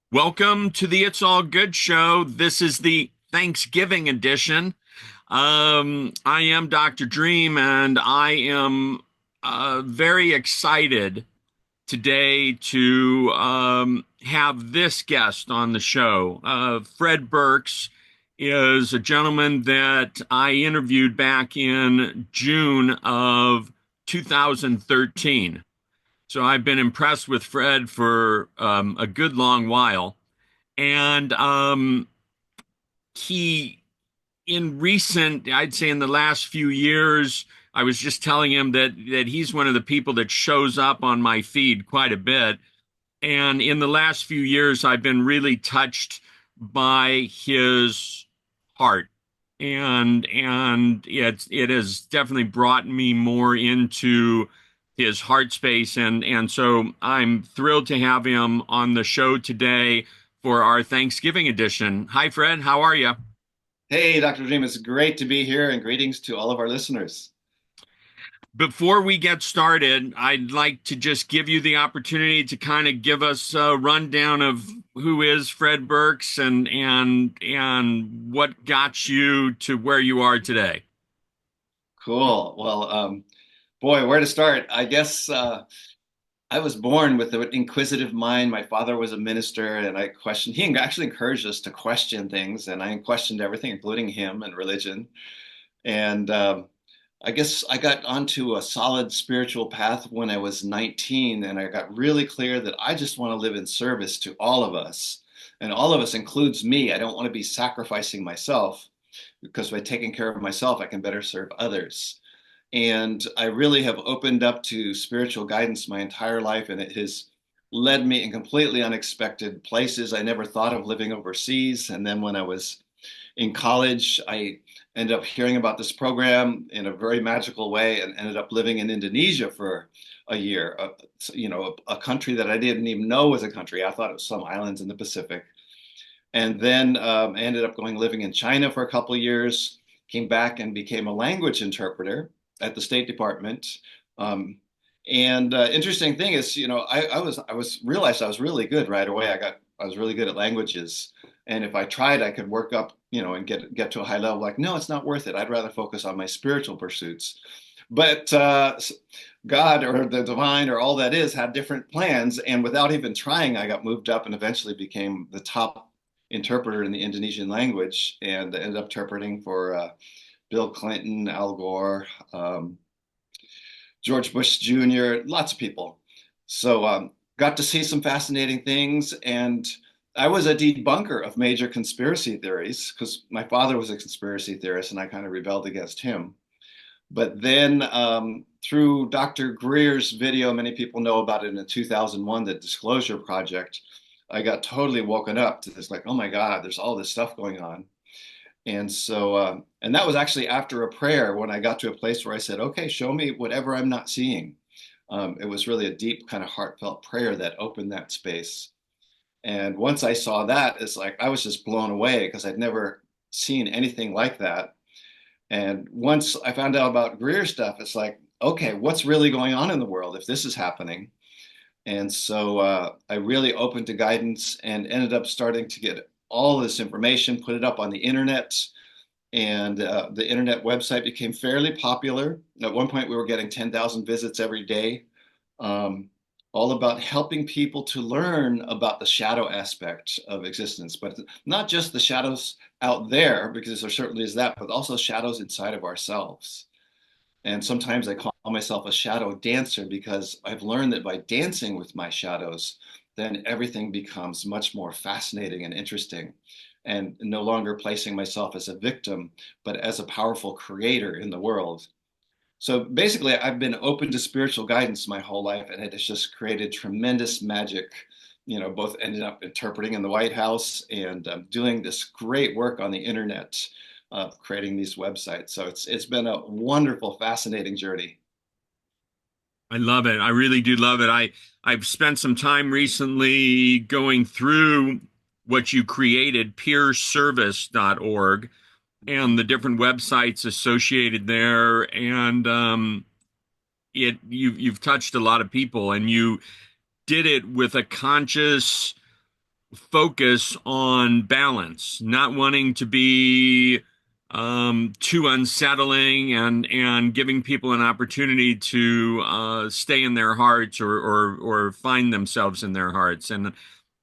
Welcome to the It's All Good show. This is the Thanksgiving edition. I am Dr. Dream, and I am very excited today to have this guest on the show. Fred Burks is a gentleman that I interviewed back in June of 2013. So I've been impressed with Fred for a good long while. And he, in recent, I'd say in the last few years, I was just telling him that he's one of the people that shows up on my feed quite a bit. And in the last few years, I've been really touched by his heart. And it has definitely brought me more into his heart space. And so I'm thrilled to have him on the show today for our Thanksgiving edition. Hi, Fred. How are you? Hey, Dr. Dream, it's great to be here and greetings to all of our listeners. Before we get started, I'd like to just give you the opportunity to kind of give us a rundown of who is Fred Burks and what got you to where you are today. Cool. Well, boy, where to start? I guess I was born with an inquisitive mind. My father was a minister, and I questioned, he actually encouraged us to question things, and I questioned everything, including him and religion. And I guess I got onto a solid spiritual path when I was 19, and I got really clear that I just want to live in service to all of us. And all of us includes me. I don't want to be sacrificing myself because by taking care of myself, I can better serve others. And I really have opened up to spiritual guidance my entire life, and it has led me in completely unexpected places. I never thought of living overseas. And then when I was in college, I ended up hearing about this program in a very magical way and ended up living in Indonesia for a year, a country that I didn't even know was a country. I thought it was some islands in the Pacific. And then I ended up going living in China for a couple of years, came back and became a language interpreter at the State Department. Um, and interesting thing is, I realized I was really good right away. I was really good at languages, and if I tried, I could work up, and get to a high level. Like, no, it's not worth it. I'd rather focus on my spiritual pursuits. But God or the divine or all that is had different plans, and without even trying, I got moved up and eventually became the top interpreter in the Indonesian language, and ended up interpreting for Bill Clinton, Al Gore, George Bush Jr., lots of people. So got to see some fascinating things, and I was a debunker of major conspiracy theories because my father was a conspiracy theorist, and I kind of rebelled against him. But then through Dr. Greer's video, many people know about it in 2001, the Disclosure Project, I got totally woken up to this, like, oh my God, there's all this stuff going on. And so, and that was actually after a prayer when I got to a place where I said, okay, show me whatever I'm not seeing. It was really a deep kind of heartfelt prayer that opened that space. And once I saw that, it's like I was just blown away because I'd never seen anything like that. And once I found out about Greer stuff, it's like, okay, what's really going on in the world if this is happening? And so I really opened to guidance and ended up starting to get all this information, put it up on the internet, and the internet website became fairly popular. At one point, we were getting 10,000 visits every day, all about helping people to learn about the shadow aspect of existence, but not just the shadows out there, because there certainly is that, but also shadows inside of ourselves. And sometimes I call myself a shadow dancer because I've learned that by dancing with my shadows, then everything becomes much more fascinating and interesting, and no longer placing myself as a victim, but as a powerful creator in the world. So basically, I've been open to spiritual guidance my whole life, and it has just created tremendous magic. Both ended up interpreting in the White House and doing this great work on the internet, creating these websites. So it's been a wonderful, fascinating journey. I love it. I really do love it. I've spent some time recently going through what you created, peerservice.org, and the different websites associated there. And you've touched a lot of people, and you did it with a conscious focus on balance, not wanting to be too unsettling, and giving people an opportunity to stay in their hearts, or find themselves in their hearts. And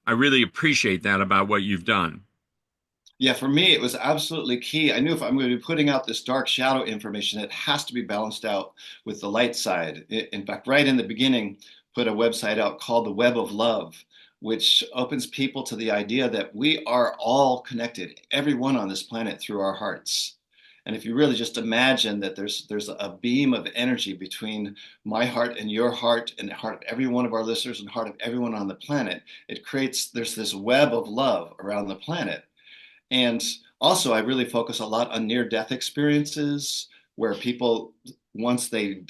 I really appreciate that about what you've done. Yeah, for me, it was absolutely key. I knew if I'm going to be putting out this dark shadow information, it has to be balanced out with the light side. In fact, right in the beginning, put a website out called the Web of Love, which opens people to the idea that we are all connected, everyone on this planet, through our hearts. And if you really just imagine that there's a beam of energy between my heart and your heart and the heart of every one of our listeners and the heart of everyone on the planet, there's this web of love around the planet. And also, I really focus a lot on near-death experiences where people, once they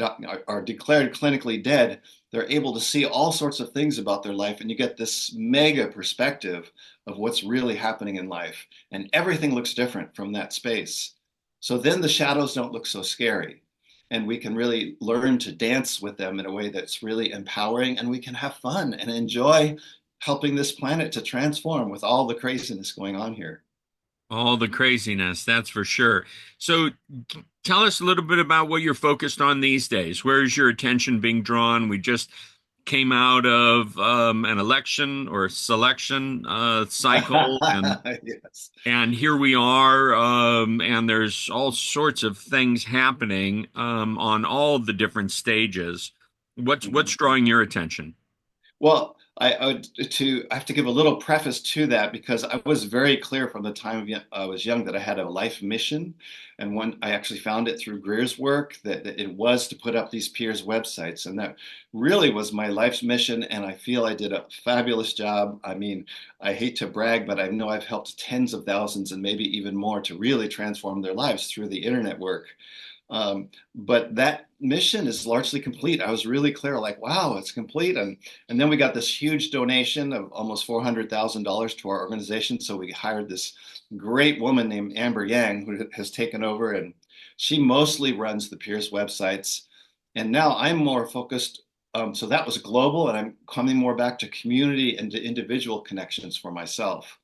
are declared clinically dead, they're able to see all sorts of things about their life, and you get this mega perspective of what's really happening in life. And everything looks different from that space. So then the shadows don't look so scary. And we can really learn to dance with them in a way that's really empowering, and we can have fun and enjoy helping this planet to transform with all the craziness going on here. All the craziness, that's for sure. So tell us a little bit about what you're focused on these days. Where is your attention being drawn? We just came out of an election or selection cycle, Yes. and here we are, and there's all sorts of things happening on all the different stages. What's Mhm. drawing your attention? Well, I have to give a little preface to that because I was very clear from the time I was young that I had a life mission, and when I actually found it through Greer's work that it was to put up these peers websites, and that really was my life's mission. And I feel I did a fabulous job. I mean, I hate to brag, but I know I've helped tens of thousands and maybe even more to really transform their lives through the internet work. But that mission is largely complete. I was really clear, like, wow, it's complete. And then we got this huge donation of almost $400,000 to our organization. So we hired this great woman named Amber Yang, who has taken over, and she mostly runs the Peers websites. And now I'm more focused. So that was global, and I'm coming more back to community and to individual connections for myself.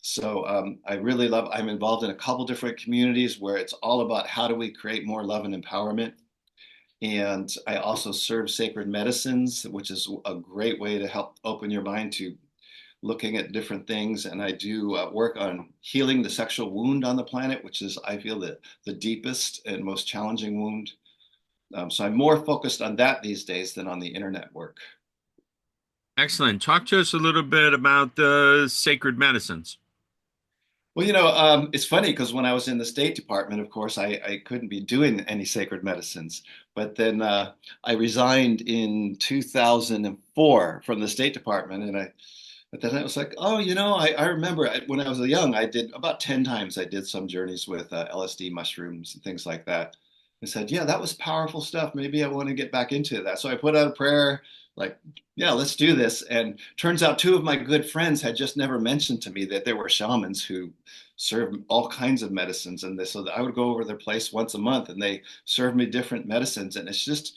So I'm involved in a couple different communities where it's all about how do we create more love and empowerment. And I also serve sacred medicines, which is a great way to help open your mind to looking at different things. And I do work on healing the sexual wound on the planet, which is, I feel, the deepest and most challenging wound. So I'm more focused on that these days than on the internet work. Excellent. Talk to us a little bit about the sacred medicines. Well, it's funny because when I was in the State Department, of course, I couldn't be doing any sacred medicines. But then I resigned in 2004 from the State Department, but then I was like, oh, I remember when I was young, I did about 10 times. I did some journeys with LSD mushrooms and things like that. I said, yeah, that was powerful stuff. Maybe I want to get back into that. So I put out a prayer, like, yeah, let's do this. And turns out two of my good friends had just never mentioned to me that there were shamans who served all kinds of medicines. And so I would go over their place once a month and they served me different medicines. And it's just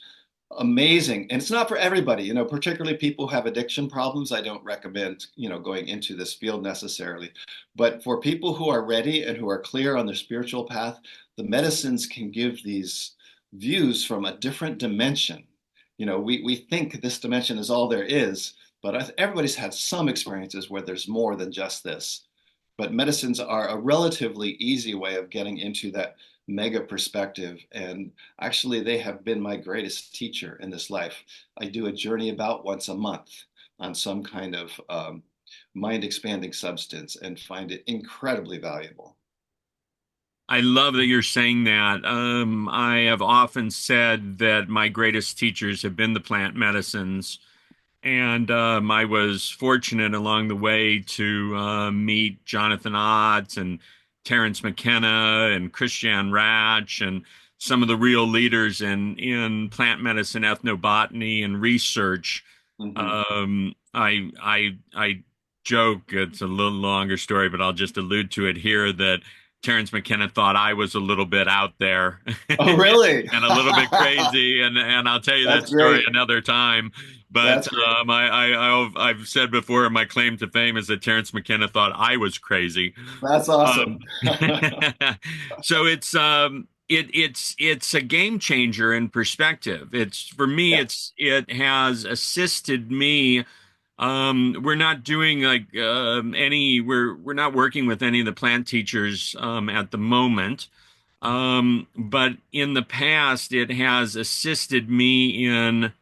amazing. And it's not for everybody, particularly people who have addiction problems. I don't recommend, going into this field necessarily. But for people who are ready and who are clear on their spiritual path, the medicines can give these views from a different dimension. We think this dimension is all there is, but everybody's had some experiences where there's more than just this. But medicines are a relatively easy way of getting into that mega perspective. And actually, they have been my greatest teacher in this life. I do a journey about once a month on some kind of mind expanding substance and find it incredibly valuable. I love that you're saying that. I have often said that my greatest teachers have been the plant medicines, and I was fortunate along the way to meet Jonathan Ott and Terrence McKenna and Christian Ratch, and some of the real leaders in plant medicine, ethnobotany, and research. Hmm. I joke, it's a little longer story, but I'll just allude to it here, that Terrence McKenna thought I was a little bit out there Oh, really? and a little bit crazy, and I'll tell you that That's story great. another time. But That's great. I've said before, my claim to fame is that Terrence McKenna thought I was crazy. That's awesome. Um, so it's a game changer in perspective. It's for me, Yes. it has assisted me. We're not doing like any we're not working with any of the plant teachers at the moment. But in the past, it has assisted me in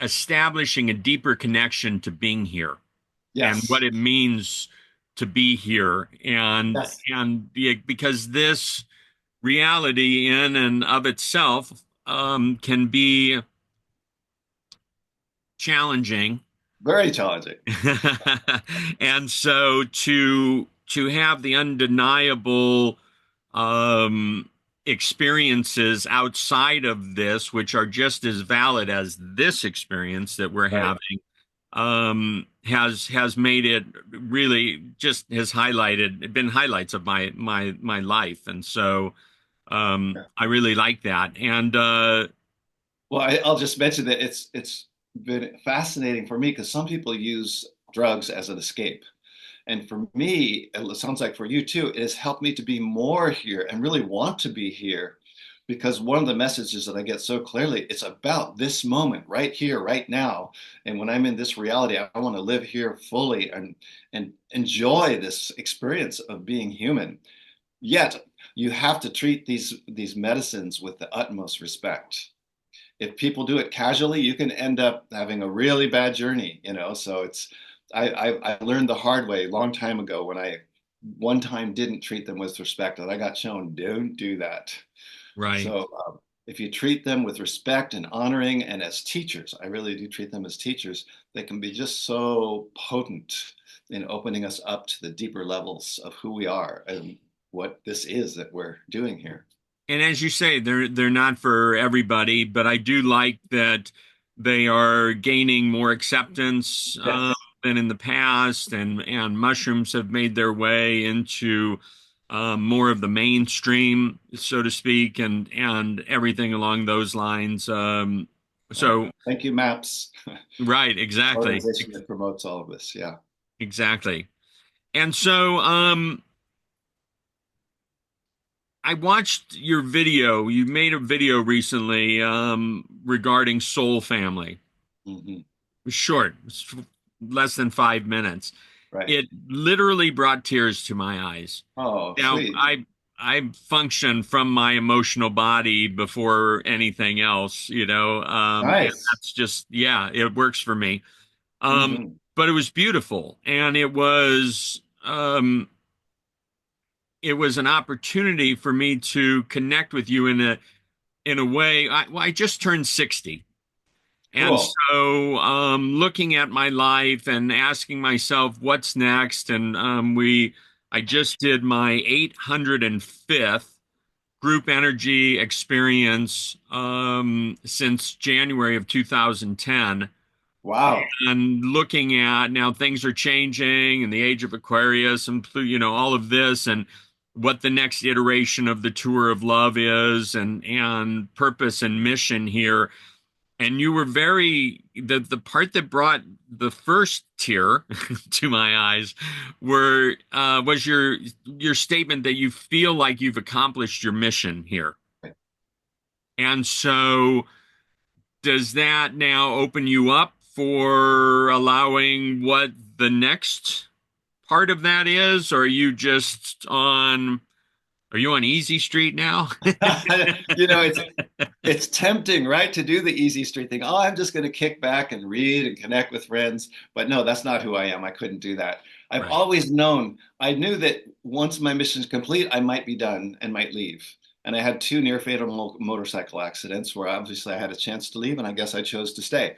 establishing a deeper connection to being here and what Yes. it means to be here, Yes. because this reality in and of itself can be challenging. Very challenging. And so to have the undeniable um experiences outside of this, which are just as valid as this experience that we're Right. having, has made it really, just has highlighted, been highlights of my life. And so Yeah. I really like that. And Well, I'll just mention that it's been fascinating for me because some people use drugs as an escape. And for me, it sounds like for you too, it has helped me to be more here and really want to be here because one of the messages that I get so clearly, it's about this moment right here, right now. And when I'm in this reality, I want to live here fully and enjoy this experience of being human. Yet you have to treat these medicines with the utmost respect. If people do it casually, you can end up having a really bad journey, you know. So it's I learned the hard way a long time ago when I one time didn't treat them with respect, and I got shown don't do that. right. So if you treat them with respect and honoring, and as teachers, I really do treat them as teachers, they can be just so potent in opening us up to the deeper levels of who we are and what this is that we're doing here. And as you say, they're not for everybody, but I do like that they are gaining more acceptance Yes. than in the past, and mushrooms have made their way into more of the mainstream, so to speak, and everything along those lines. Right. So Thank you, MAPS, right, exactly, organization that promotes all of this. Yeah. exactly. And so I watched your video. You made a video recently regarding Soul Family. Hmm. It was short, it was less than 5 minutes. Right. It literally brought tears to my eyes. Oh, Now, sweet. I function from my emotional body before anything else, and Nice. that's just, yeah, it works for me. Hmm. But it was beautiful, and it was an opportunity for me to connect with you in a way. I just turned 60. And Cool. so, looking at my life and asking myself what's next, and I just did my 805th group energy experience since January of 2010. Wow. And looking at now, things are changing in the age of Aquarius, and all of this, and what the next iteration of the tour of love is, and purpose and mission here. And you were the part that brought the first tear to my eyes was your statement that you feel like you've accomplished your mission here. And so does that now open you up for allowing what the next part of that is? Or are you on easy street now? You know, it's tempting, right, to do the easy street thing. Oh, I'm just going to kick back and read and connect with friends. But no, that's not who I am. I couldn't do that. I've Right. always known, I knew that once my mission is complete, I might be done and might leave. And I had two near fatal motorcycle accidents where obviously I had a chance to leave, and I guess I chose to stay.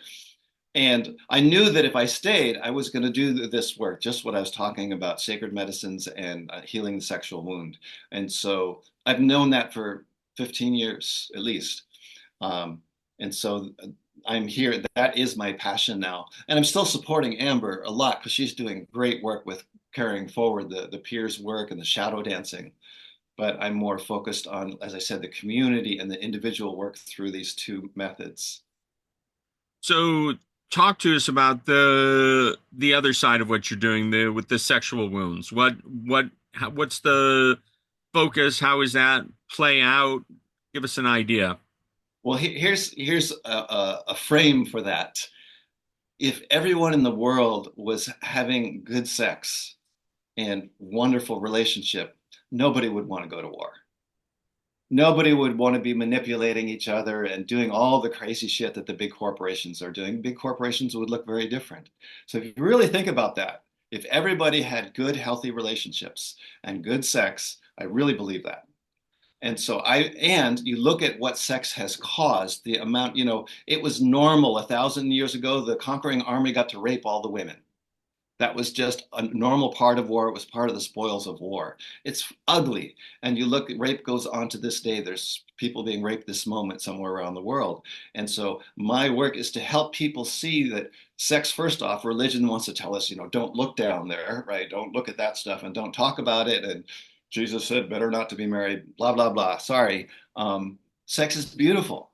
And I knew that if I stayed, I was going to do this work, just what I was talking about, sacred medicines and healing the sexual wound. And so I've known that for 15 years at least. Um, and so I'm here. That is my passion now. And I'm still supporting Amber a lot because she's doing great work with carrying forward the peers work and the shadow dancing. But I'm more focused on, as I said, the community and the individual work through these two methods. So talk to us about the other side of what you're doing the with the sexual wounds. What's the focus? How is that play out? Give us an idea. Well, here's a frame for that. If everyone in the world was having good sex and wonderful relationship, nobody would want to go to war. Nobody would want to be manipulating each other and doing all the crazy shit that the big corporations are doing. Big corporations would look very different. So if you really think about that, if everybody had good, healthy relationships and good sex, I really believe that. And you look at what sex has caused, the amount, it was normal 1,000 years ago, the conquering army got to rape all the women. That was just a normal part of war. It was part of the spoils of war. It's ugly. And you look, rape goes on to this day. There's people being raped this moment somewhere around the world. And so my work is to help people see that sex, first off, religion wants to tell us, don't look down there, right? Don't look at that stuff and don't talk about it. And Jesus said, better not to be married, blah, blah, blah. Sorry. Sex is beautiful.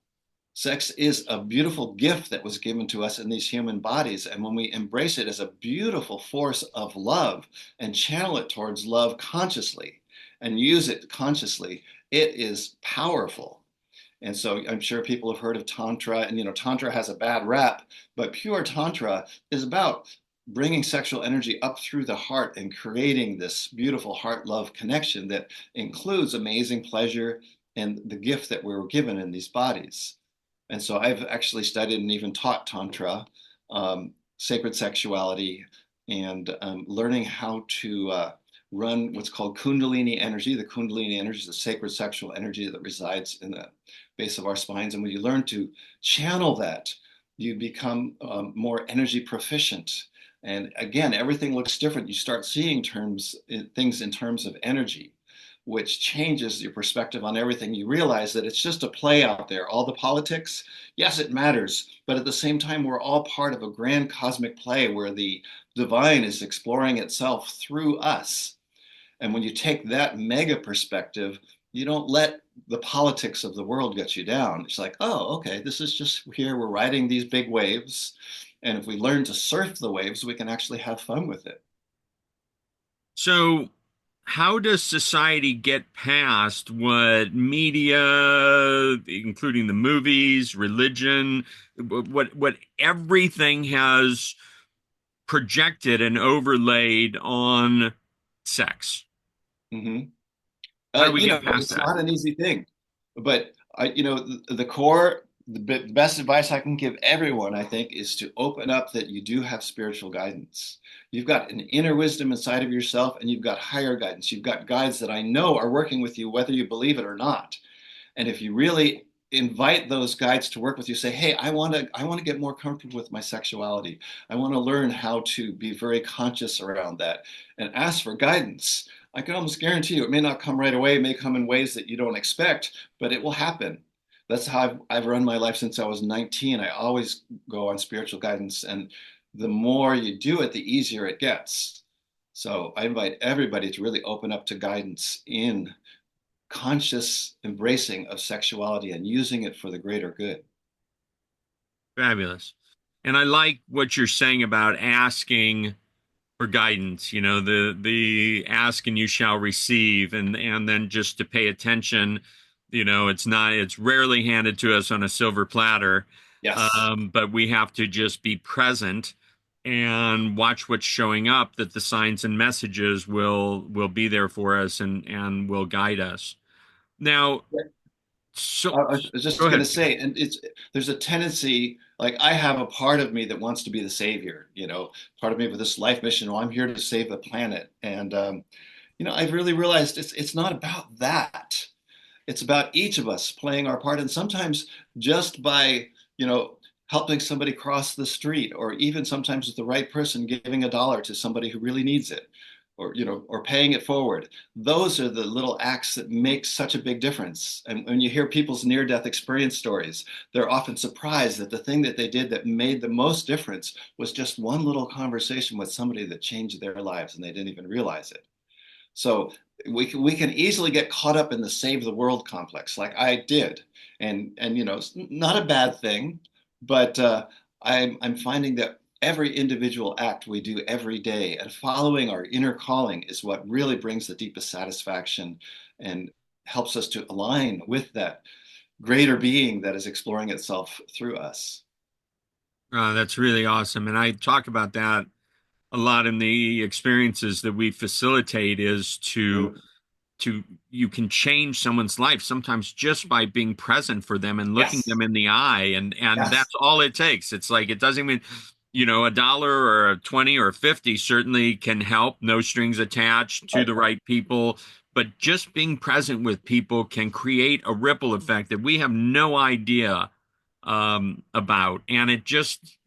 Sex is a beautiful gift that was given to us in these human bodies. And when we embrace it as a beautiful force of love and channel it towards love consciously and use it consciously, it is powerful. And so I'm sure people have heard of Tantra, and Tantra has a bad rap, but pure Tantra is about bringing sexual energy up through the heart and creating this beautiful heart love connection that includes amazing pleasure and the gift that we were given in these bodies. And so I've actually studied and even taught Tantra, sacred sexuality, and learning how to run what's called Kundalini energy. The Kundalini energy is the sacred sexual energy that resides in the base of our spines. And when you learn to channel that, you become more energy proficient. And again, everything looks different. You start seeing things in terms of energy, which changes your perspective on everything. You realize that it's just a play out there. All the politics, yes, it matters, but at the same time, we're all part of a grand cosmic play where the divine is exploring itself through us. And when you take that mega perspective, you don't let the politics of the world get you down. It's like, oh, okay, this is just here. We're riding these big waves. And if we learn to surf the waves, we can actually have fun with it. So how does society get past what media, including the movies, religion, what everything has projected and overlaid on sex? Mm-hmm. How do we get past It's that? not an easy thing, but the core, the best advice I can give everyone, I think, is to open up that you do have spiritual guidance. You've got an inner wisdom inside of yourself, and you've got higher guidance. You've got guides that I know are working with you, whether you believe it or not. And if you really invite those guides to work with you, say, hey, I want to get more comfortable with my sexuality. I want to learn how to be very conscious around that and ask for guidance. I can almost guarantee you it may not come right away, it may come in ways that you don't expect, but it will happen. That's how I've run my life since I was 19. I always go on spiritual guidance, and the more you do it, the easier it gets. So I invite everybody to really open up to guidance in conscious embracing of sexuality and using it for the greater good. Fabulous. And I like what you're saying about asking for guidance, the ask and you shall receive, and then just to pay attention. It's rarely handed to us on a silver platter. Yes. But we have to just be present and watch what's showing up, that the signs and messages will be there for us and will guide us. Now, so I was go just going to ahead. say, and there's a tendency, like I have a part of me that wants to be the savior, part of me with this life mission. Well, I'm here to save the planet, and I've really realized it's not about that. It's about each of us playing our part, and sometimes just by helping somebody cross the street, or even sometimes with the right person giving $1 to somebody who really needs it. or or paying it forward. Those are the little acts that make such a big difference. And when you hear people's near-death experience stories, they're often surprised that the thing that they did that made the most difference was just one little conversation with somebody that changed their lives and they didn't even realize it. So we can easily get caught up in the save the world complex, like I did, and it's not a bad thing, but I'm finding that every individual act we do every day and following our inner calling is what really brings the deepest satisfaction and helps us to align with that greater being that is exploring itself through us. That's really awesome. And I talk about that a lot in the experiences that we facilitate is Mm. to you can change someone's life sometimes just by being present for them and looking Yes, them in the eye, and yes, that's all it takes. It's like it doesn't mean a dollar or a 20 or a 50 certainly can help, no strings attached to right. the right people, but just being present with people can create a ripple effect that we have no idea about, and it just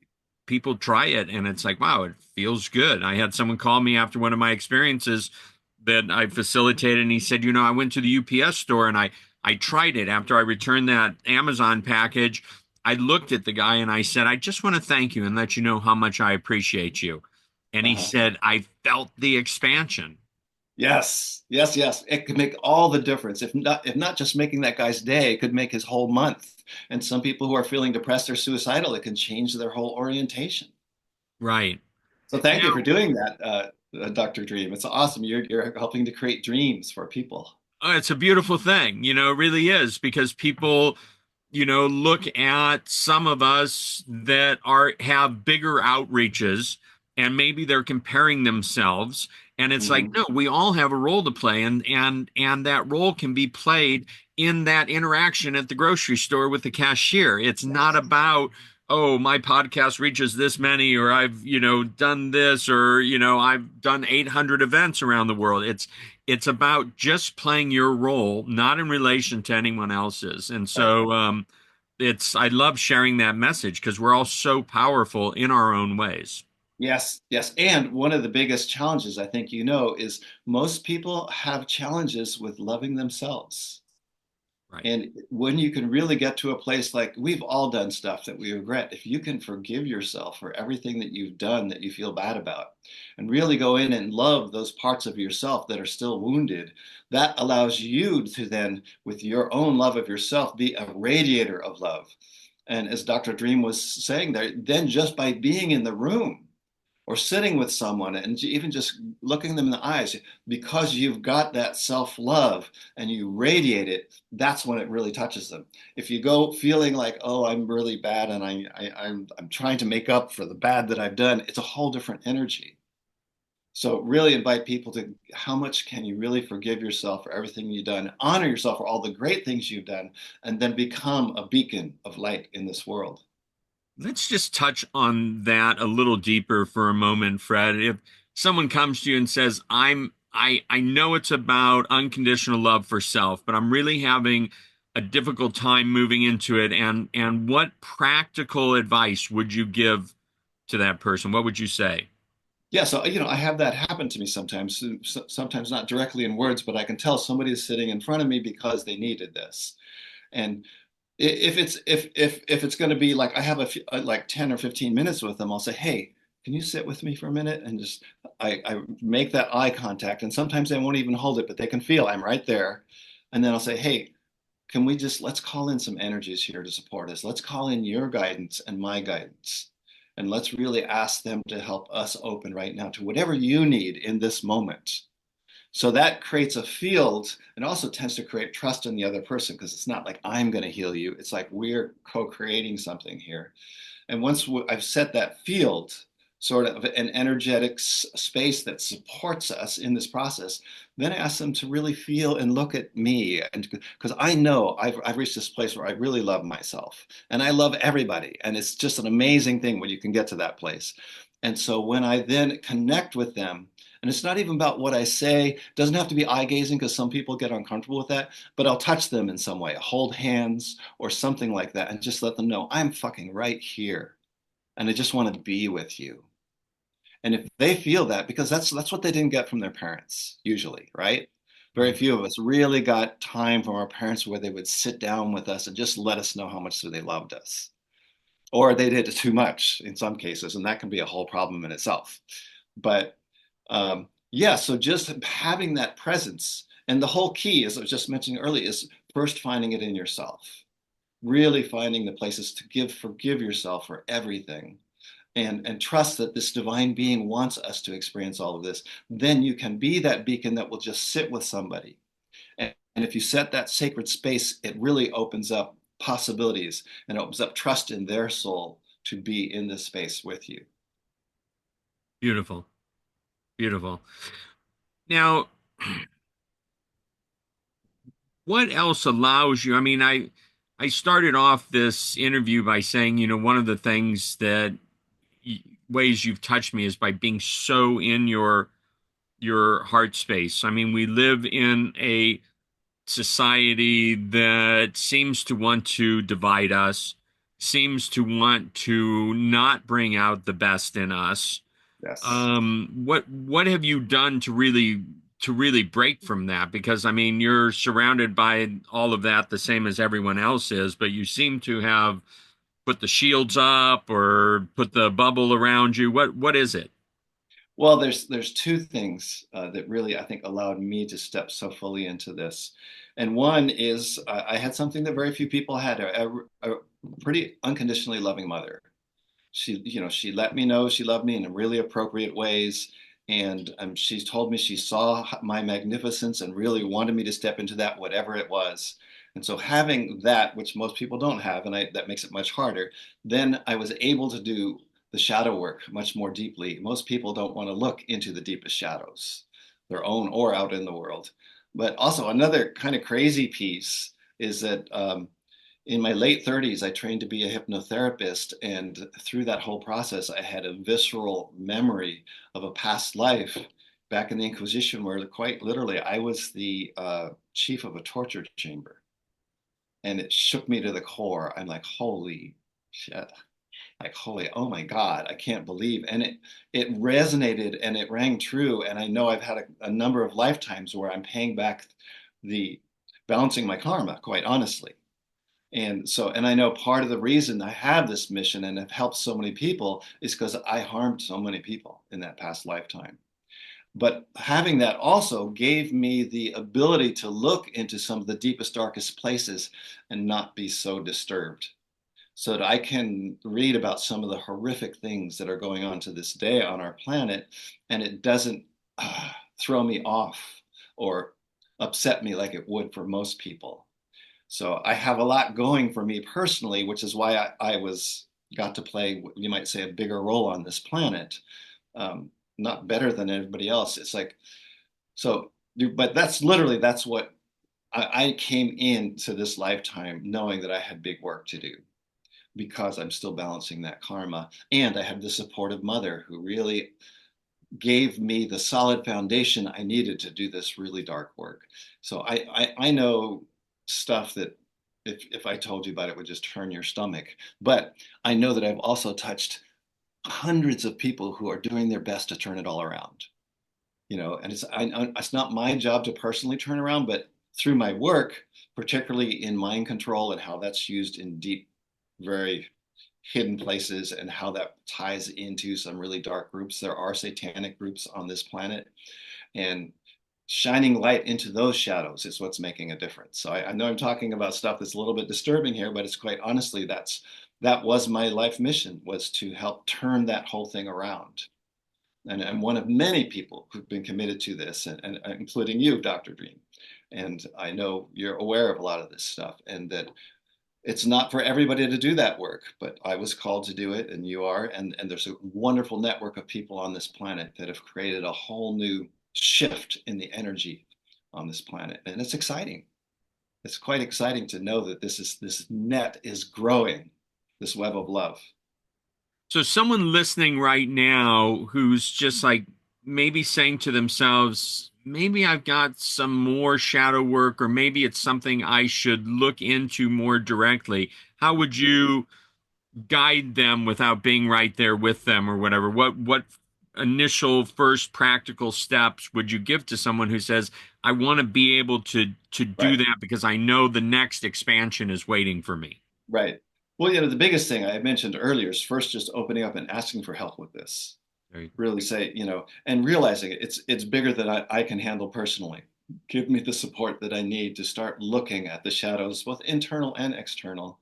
people try it and it's like, wow, it feels good. I had someone call me after one of my experiences that I facilitated, and he said, I went to the UPS store and I tried it after I returned that Amazon package. I looked at the guy and I said, I just want to thank you and let you know how much I appreciate you. And he Uh-huh. said, I felt the expansion. Yes, yes, yes. It could make all the difference. If not just making that guy's day, it could make his whole month. And some people who are feeling depressed or suicidal, it can change their whole orientation. Right. So thank you Now, for doing that, Dr. Dream. It's awesome. You're helping to create dreams for people. it's a beautiful thing, it really is, because people look at some of us that are have bigger outreaches, and maybe they're comparing themselves, and it's like, Hmm. no, we all have a role to play, and that role can be played in that interaction at the grocery store with the cashier. It's not Yes. about, oh, my podcast reaches this many, or I've done this, or I've done 800 events around the world. It's about just playing your role, not in relation to anyone else's. And Right. so it's I love sharing that message because we're all so powerful in our own ways. Yes, yes. And one of the biggest challenges I think is most people have challenges with loving themselves. Right. And when you can really get to a place, like we've all done stuff that we regret, if you can forgive yourself for everything that you've done that you feel bad about, and really go in and love those parts of yourself that are still wounded, that allows you to then, with your own love of yourself, be a radiator of love. And as Dr. Dream was saying there, then just by being in the room, or sitting with someone and even just looking them in the eyes, because you've got that self-love and you radiate it, that's when it really touches them. If you go feeling like, oh, I'm really bad and I'm trying to make up for the bad that I've done, it's a whole different energy. So really invite people to, how much can you really forgive yourself for everything you've done, honor yourself for all the great things you've done, and then become a beacon of light in this world. Let's just touch on that a little deeper for a moment, Fred. If someone comes to you and says, I know it's about unconditional love for self, but I'm really having a difficult time moving into it, and what practical advice would you give to that person? What would you say? Yeah, so I have that happen to me sometimes. Sometimes not directly in words, but I can tell somebody is sitting in front of me because they needed this. And if it's going to be like I have like 10 or 15 minutes with them, I'll say, "Hey, can you sit with me for a minute?" And just I make that eye contact. And sometimes they won't even hold it, but they can feel I'm right there. And then I'll say, "Hey, can we just let's call in some energies here to support us. Let's call in your guidance and my guidance. And let's really ask them to help us open right now to whatever you need in this moment." So that creates a field and also tends to create trust in the other person, because it's not like I'm going to heal you. It's like we're co-creating something here. And once I've set that field, sort of an energetic space that supports us in this process, then I ask them to really feel and look at me. And because I know I've reached this place where I really love myself and I love everybody. And it's just an amazing thing when you can get to that place. And so when I then connect with them, and it's not even about what I say, it doesn't have to be eye gazing because some people get uncomfortable with that, but I'll touch them in some way, hold hands or something like that, and just let them know I'm fucking right here and I just want to be with you. And if they feel that, because that's what they didn't get from their parents, usually, right? Very Right. few of us really got time from our parents where they would sit down with us and just let us know how much they loved us. Or they did too much in some cases, and that can be a whole problem in itself. But yeah, so just having that presence, and the whole key, as I was just mentioning earlier, is first finding it in yourself. Really finding the places to forgive yourself for everything, and trust that this divine being wants us to experience all of this. Then you can be that beacon that will just sit with somebody. And if you set that sacred space, it really opens up possibilities and opens up trust in their soul to be in this space with you. Beautiful. Beautiful. Now, what else allows you? I mean, I started off this interview by saying, one of the things that ways you've touched me is by being so in your heart space. I mean, we live in a society that seems to want to divide us, seems to want to not bring out the best in us. Yes. What have you done to really break from that? Because I mean, you're surrounded by all of that the same as everyone else is, but you seem to have put the shields up or put the bubble around you. What is it? Well, there's two things that really I think allowed me to step so fully into this, and one is I had something that very few people had, a pretty unconditionally loving mother. She let me know she loved me in really appropriate ways, and she's told me she saw my magnificence and really wanted me to step into that, whatever it was. And so having that, which most people don't have, and that makes it much harder, then I was able to do the shadow work much more deeply. Most people don't want to look into the deepest shadows, their own or out in the world. But also another kind of crazy piece is that in my late 30s, I trained to be a hypnotherapist. And through that whole process, I had a visceral memory of a past life back in the Inquisition, where quite literally I was the chief of a torture chamber. And it shook me to the core. I'm like, holy shit. Like, holy, oh my God, I can't believe. And it resonated and it rang true. And I know I've had a number of lifetimes where I'm paying back the balancing my karma, quite honestly. And I know part of the reason I have this mission and have helped so many people is because I harmed so many people in that past lifetime. But having that also gave me the ability to look into some of the deepest, darkest places and not be so disturbed, so that I can read about some of the horrific things that are going on to this day on our planet, and it doesn't throw me off or upset me like it would for most people. So I have a lot going for me personally, which is why I was got to play, you might say, a bigger role on this planet. Um, Not better than everybody else. It's like, so, but that's what I came into this lifetime knowing that I had big work to do, because I'm still balancing that karma. And I have the supportive mother who really gave me the solid foundation I needed to do this really dark work. So I know stuff that if I told you about it would just turn your stomach. But I know that I've also touched hundreds of people who are doing their best to turn it all around. And it's not my job to personally turn around, but through my work, particularly in mind control and how that's used in deep, very hidden places, and how that ties into some really dark groups. There are satanic groups on this planet, and shining light into those shadows is what's making a difference. So I know I'm talking about stuff that's a little bit disturbing here, but it's quite honestly, that was my life mission, was to help turn that whole thing around. And I'm one of many people who've been committed to this, and including you, Dr. Dream. And I know you're aware of a lot of this stuff, and that it's not for everybody to do that work, but I was called to do it, and you are. And there's a wonderful network of people on this planet that have created a whole new shift in the energy on this planet. And it's exciting. It's quite exciting to know that this net is growing, this web of love. So someone listening right now who's just like maybe saying to themselves, maybe I've got some more shadow work, or maybe it's something I should look into more directly. How would you guide them without being right there with them or whatever? What initial first practical steps would you give to someone who says, I want to be able to do Right. that because I know the next expansion is waiting for me? Right. Well, the biggest thing I mentioned earlier is first just opening up and asking for help with this. Right. Really say, and realizing it's bigger than I can handle personally. Give me the support that I need to start looking at the shadows, both internal and external.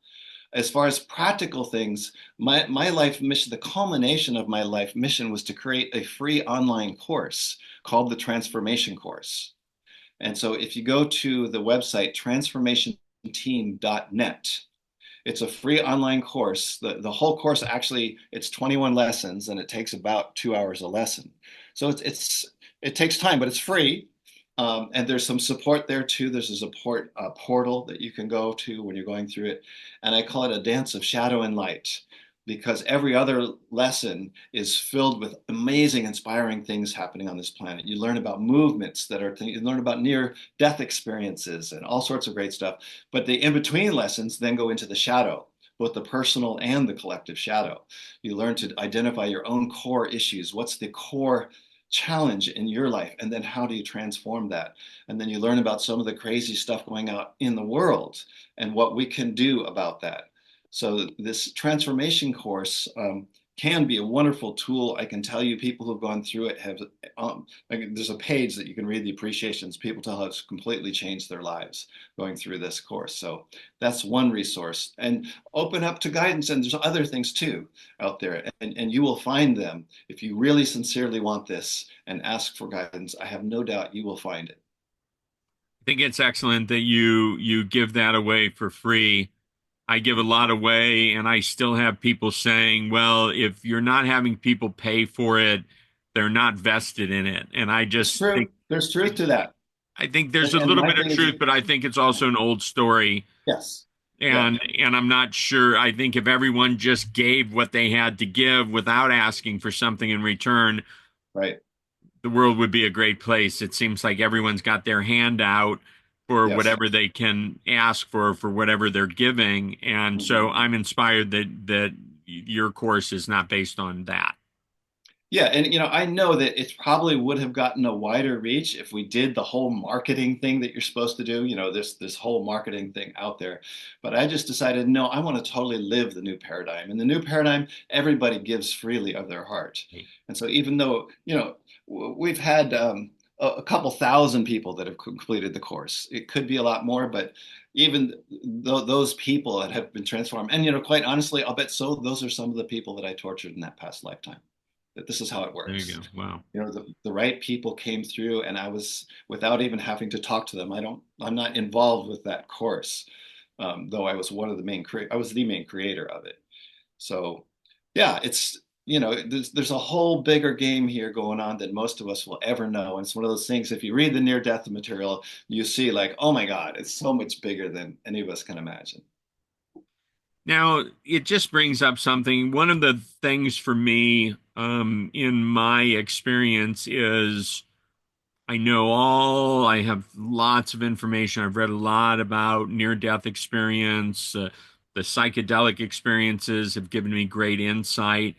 As far as practical things, my life mission, the culmination of my life mission was to create a free online course called the Transformation Course. And so if you go to the website transformationteam.net, it's a free online course. The whole course actually, it's 21 lessons and it takes about 2 hours a lesson. So it takes time, but it's free. And there's some support there too. There's a support portal that you can go to when you're going through it. And I call it a dance of shadow and light because every other lesson is filled with amazing, inspiring things happening on this planet. You learn about movements you learn about near death experiences and all sorts of great stuff. But the in between lessons then go into the shadow, both the personal and the collective shadow. You learn to identify your own core issues. What's the core challenge in your life? And then how do you transform that? And then you learn about some of the crazy stuff going out in the world and what we can do about that. So this transformation course can be a wonderful tool. I can tell you people who've gone through it have, there's a page that you can read the appreciations. People tell how it's completely changed their lives going through this course. So that's one resource. And open up to guidance. And there's other things too out there. And you will find them if you really sincerely want this and ask for guidance. I have no doubt you will find it. I think it's excellent that you give that away for free. I give a lot away, and I still have people saying, well, if you're not having people pay for it, they're not vested in it. And I It's just think true. There's truth to that. I think there's a And little my bit of thing is, truth, but I think it's also an old story. yes, yeah, And I'm not sure. I think if everyone just gave what they had to give without asking for something in return, right. the world would be a great place. It seems like everyone's got their hand out for Yes. whatever they can ask for whatever they're giving. And so Mhm. I'm inspired that your course is not based on that. Yeah, and I know that it probably would have gotten a wider reach if we did the whole marketing thing that you're supposed to do, this whole marketing thing out there. But I just decided, no, I want to totally live the new paradigm. And the new paradigm, everybody gives freely of their heart. And so even though, we've had a couple thousand people that have completed the course, it could be a lot more, but even those people that have been transformed, and quite honestly, I'll bet those are some of the people that I tortured in that past lifetime, that this is how it There you works. go. Wow. The right people came through and I was, without even having to talk to them, I'm not involved with that course. Though I was I was the main creator of it. So yeah, there's a whole bigger game here going on than most of us will ever know. And it's one of those things, if you read the near death material, you see like, oh my God, it's so much bigger than any of us can imagine. Now, it just brings up something. One of the things for me, in my experience is I have lots of information. I've read a lot about near-death experience. The psychedelic experiences have given me great insight,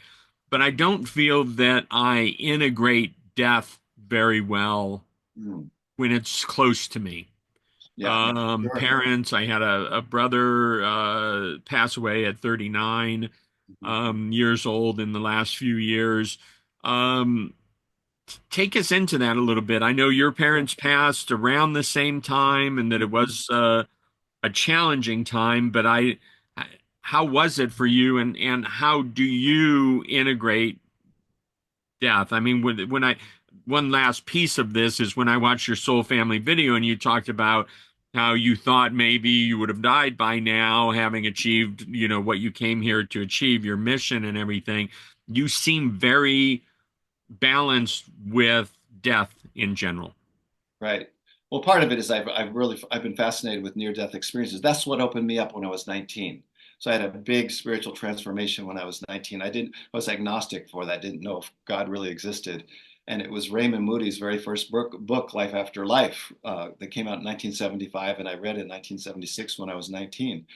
but I don't feel that I integrate death very well Mm. when it's close to me. Yeah, sure. Parents, I had a brother pass away at 39 Mhm. years old in the last few years. Um, Take us into that a little bit. I know your parents passed around the same time and that it was a challenging time, but how was it for you and how do you integrate death? I mean, one last piece of this is when I watched your Soul Family video and you talked about how you thought maybe you would have died by now, having achieved, what you came here to achieve, your mission and everything. You seem very balanced with death in general. Right. Well, part of it is I've been fascinated with near-death experiences. That's what opened me up when I was 19. So I had a big spiritual transformation when I was 19. I was agnostic for that. I didn't know if God really existed. And it was Raymond Moody's very first book, Life After Life, that came out in 1975, and I read it in 1976 when I was 19.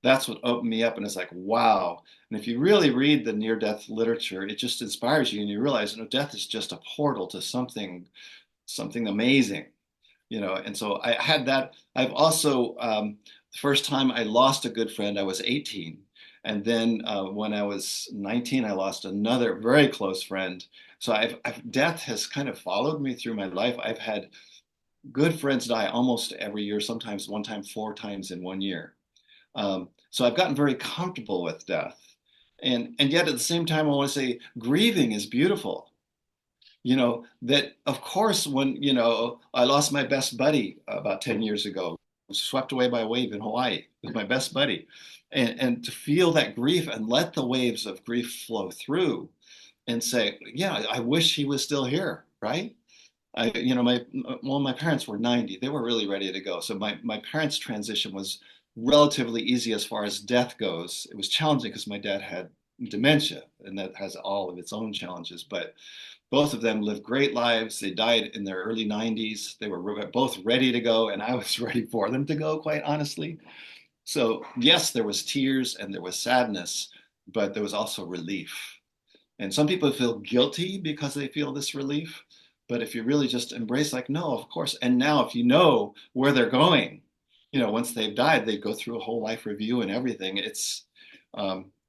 that's what opened me up. And it's like, wow. And if you really read the near-death literature, it just inspires you, and you realize, death is just a portal to something amazing. And so I had that. I've also, the first time I lost a good friend, I was 18. And then when I was 19, I lost another very close friend. So death has kind of followed me through my life. I've had good friends die almost every year, sometimes one time, 4 times in one year. So I've gotten very comfortable with death. And yet at the same time, I want to say grieving is beautiful. That of course, when, I lost my best buddy about 10 years ago, was swept away by a wave in Hawaii. It was my best buddy. And to feel that grief and let the waves of grief flow through and say, yeah, I wish he was still here, right? My parents were 90. They were really ready to go. So my parents' transition was relatively easy as far as death goes. It was challenging because my dad had dementia, and that has all of its own challenges. But both of them lived great lives. They died in their early 90s. They were both ready to go, and I was ready for them to go, quite honestly. So, yes, there was tears and there was sadness, but there was also relief. And some people feel guilty because they feel this relief. But if you really just embrace, like, no, of course. And now, if you know where they're going, once they've died, they go through a whole life review and everything.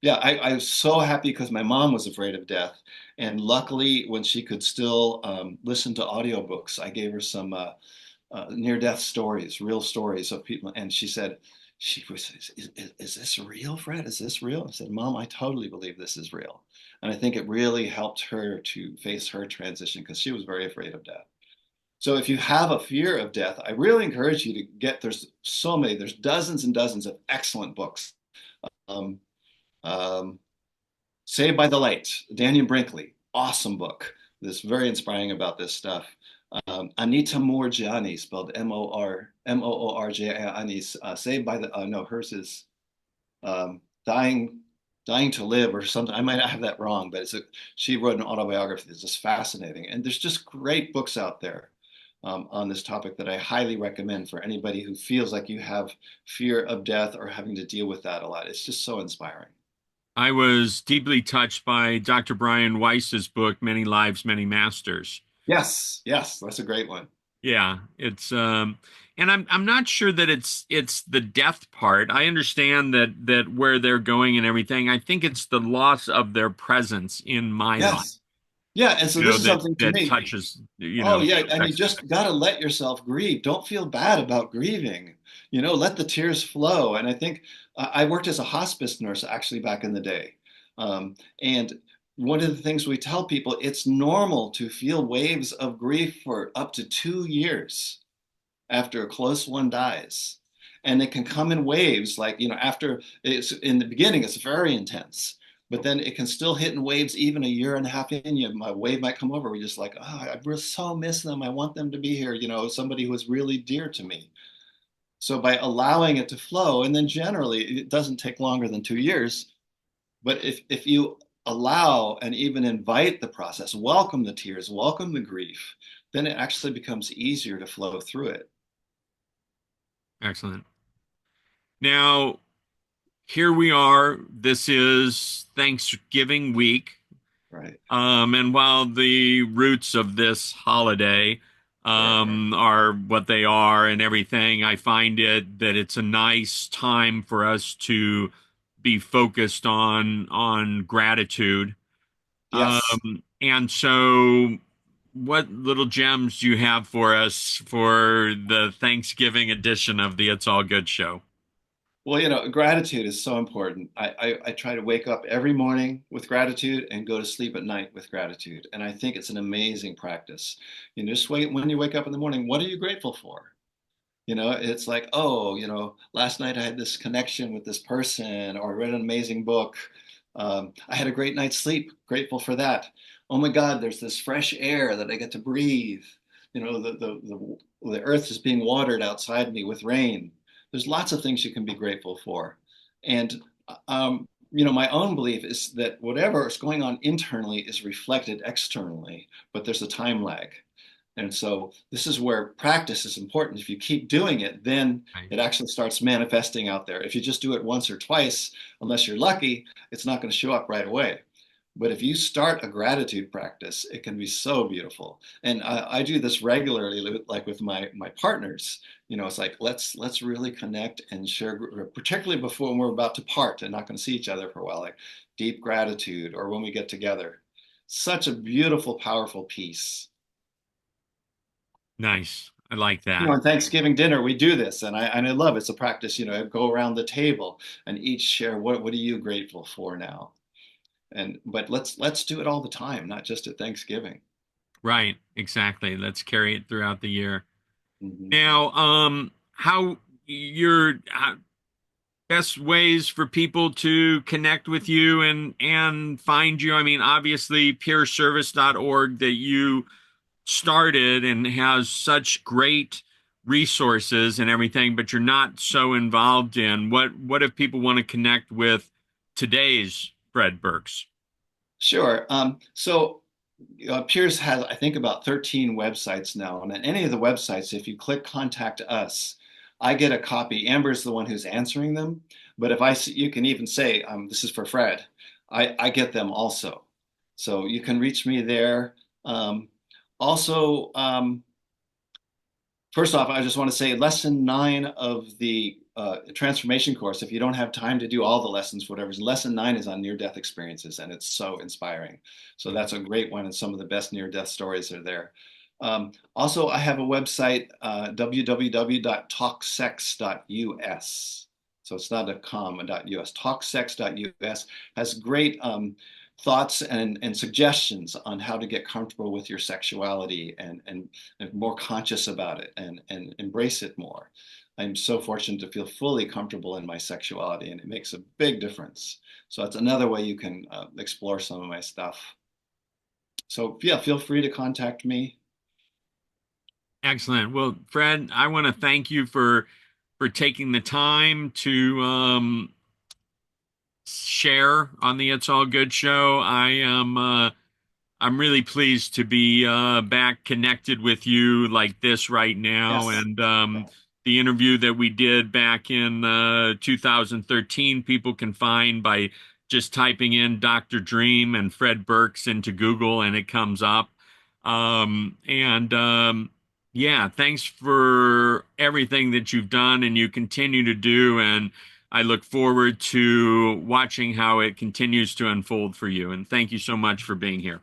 Yeah, I was so happy because my mom was afraid of death. And luckily, when she could still listen to audiobooks, I gave her some near-death stories, real stories of people. And she said, is this real, Fred? Is this real? I said, Mom, I totally believe this is real. And I think it really helped her to face her transition because she was very afraid of death. So if you have a fear of death, I really encourage you to there's dozens and dozens of excellent books. Um, um, Saved by the Light, Daniel Brinkley, awesome book. This very inspiring about this stuff. Anita Moorjani, spelled Moorjani, Saved by the, no, hers is Dying, Dying to Live or something. I might have that wrong, but she wrote an autobiography that's just fascinating. And there's just great books out there on this topic that I highly recommend for anybody who feels like you have fear of death or having to deal with that a lot. It's just so inspiring. I was deeply touched by Dr. Brian Weiss's book, Many Lives, Many Masters. Yes, yes, that's a great one. Yeah, it's and I'm not sure that it's the death part. I understand that where they're going and everything. I think it's the loss of their presence in my life, Yes. Yeah, and so this is that something to that me. touches, Oh yeah, that and you affects me. just got to let yourself grieve. Don't feel bad about grieving. Let the tears flow. And I think I worked as a hospice nurse actually back in the day. And one of the things we tell people, it's normal to feel waves of grief for up to 2 years after a close one dies. And it can come in waves, like, after it's in the beginning, it's very intense, but then it can still hit in waves even a year and a half in. My wave might come over. We're just like, oh, I so miss them. I want them to be here, somebody who is really dear to me. So by allowing it to flow, and then generally it doesn't take longer than 2 years, but if you allow and even invite the process, welcome the tears, welcome the grief, then it actually becomes easier to flow through it. Excellent. Now, here we are. This is Thanksgiving week. Right. And while the roots of this holiday Right. are what they are and everything, I find that it's a nice time for us to be focused on gratitude. Yes. And so, what little gems do you have for us for the Thanksgiving edition of the It's All Good show? Well, gratitude is so important. I try to wake up every morning with gratitude and go to sleep at night with gratitude. And I think it's an amazing practice. Just wait when you wake up in the morning, what are you grateful for? It's like, oh, last night I had this connection with this person, or I read an amazing book. I had a great night's sleep, grateful for that. Oh my God, there's this fresh air that I get to breathe. The earth is being watered outside me with rain. There's lots of things you can be grateful for. And, my own belief is that whatever is going on internally is reflected externally, but there's a time lag. And so this is where practice is important. If you keep doing it, then Right. it actually starts manifesting out there. If you just do it once or twice, unless you're lucky, it's not going to show up right away. But if you start a gratitude practice, it can be so beautiful. And I do this regularly, like with my partners. You know, it's like let's really connect and share, particularly before when we're about to part and not going to see each other for a while, like deep gratitude, or when we get together. Such a beautiful, powerful piece. Nice. I like You know, that. on Thanksgiving dinner, we do this, and I love it's a practice. You know, go around the table and each share what are you grateful for now, and but let's do it all the time, not just at Thanksgiving. Right. Exactly. Let's carry it throughout the year. Hmm. Now, how your best ways for people to connect with you and find you? I mean, obviously, peerservice.org that you started and has such great resources and everything, but you're not so involved in what if people want to connect with today's Fred Burks? Sure. Piers has, I think, about 13 websites now, and on any of the websites, if you click Contact Us, I get a copy. Amber's the one who's answering them, but if I see, you can even say, "This is for Fred." I get them also, so you can reach me there. Um, also, first off, I just want to say lesson 9 of the transformation course. If you don't have time to do all the lessons, whatever, lesson 9 is on near-death experiences, and it's so inspiring. So that's a great one, and some of the best near-death stories are there. Also, I have a website, www.talksex.us. So it's not a com, a .us. Talksex.us has great thoughts and suggestions on how to get comfortable with your sexuality and more conscious about it and embrace it more. I'm so fortunate to feel fully comfortable in my sexuality, and it makes a big difference. So that's another way you can explore some of my stuff. So yeah, feel free to contact me. Excellent. Well, Fred, I want to thank you for taking the time to share on the It's All Good show. I'm really pleased to be back connected with you like this right now. Yes. And the interview that we did back in 2013, people can find by just typing in Dr. Dream and Fred Burks into Google, and it comes up. And yeah, thanks for everything that you've done and you continue to do. And I look forward to watching how it continues to unfold for you. And thank you so much for being here.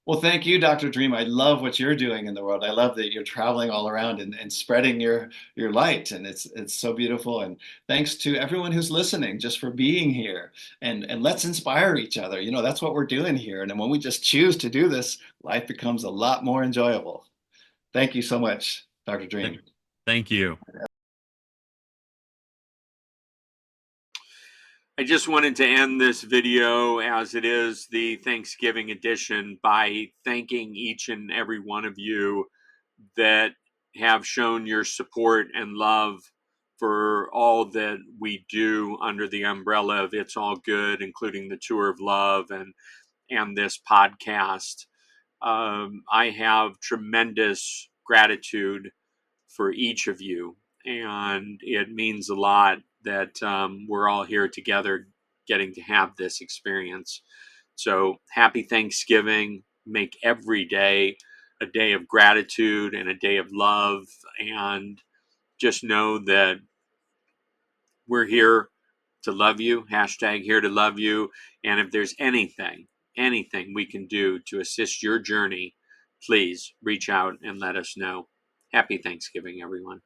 Well, thank you, Dr. Dream. I love what you're doing in the world. I love that you're traveling all around and spreading your light, and it's so beautiful. And thanks to everyone who's listening, just for being here. And let's inspire each other. You know, that's what we're doing here. And when we just choose to do this, life becomes a lot more enjoyable. Thank you so much, Dr. Dream. Thank you. I just wanted to end this video, as it is the Thanksgiving edition, by thanking each and every one of you that have shown your support and love for all that we do under the umbrella of It's All Good, including the Tour of Love and this podcast. I have tremendous gratitude for each of you, and it means a lot that we're all here together getting to have this experience. So happy Thanksgiving. Make every day a day of gratitude and a day of love. And just know that we're here to love you. Hashtag here to love you. And if there's anything we can do to assist your journey, please reach out and let us know. Happy Thanksgiving, everyone.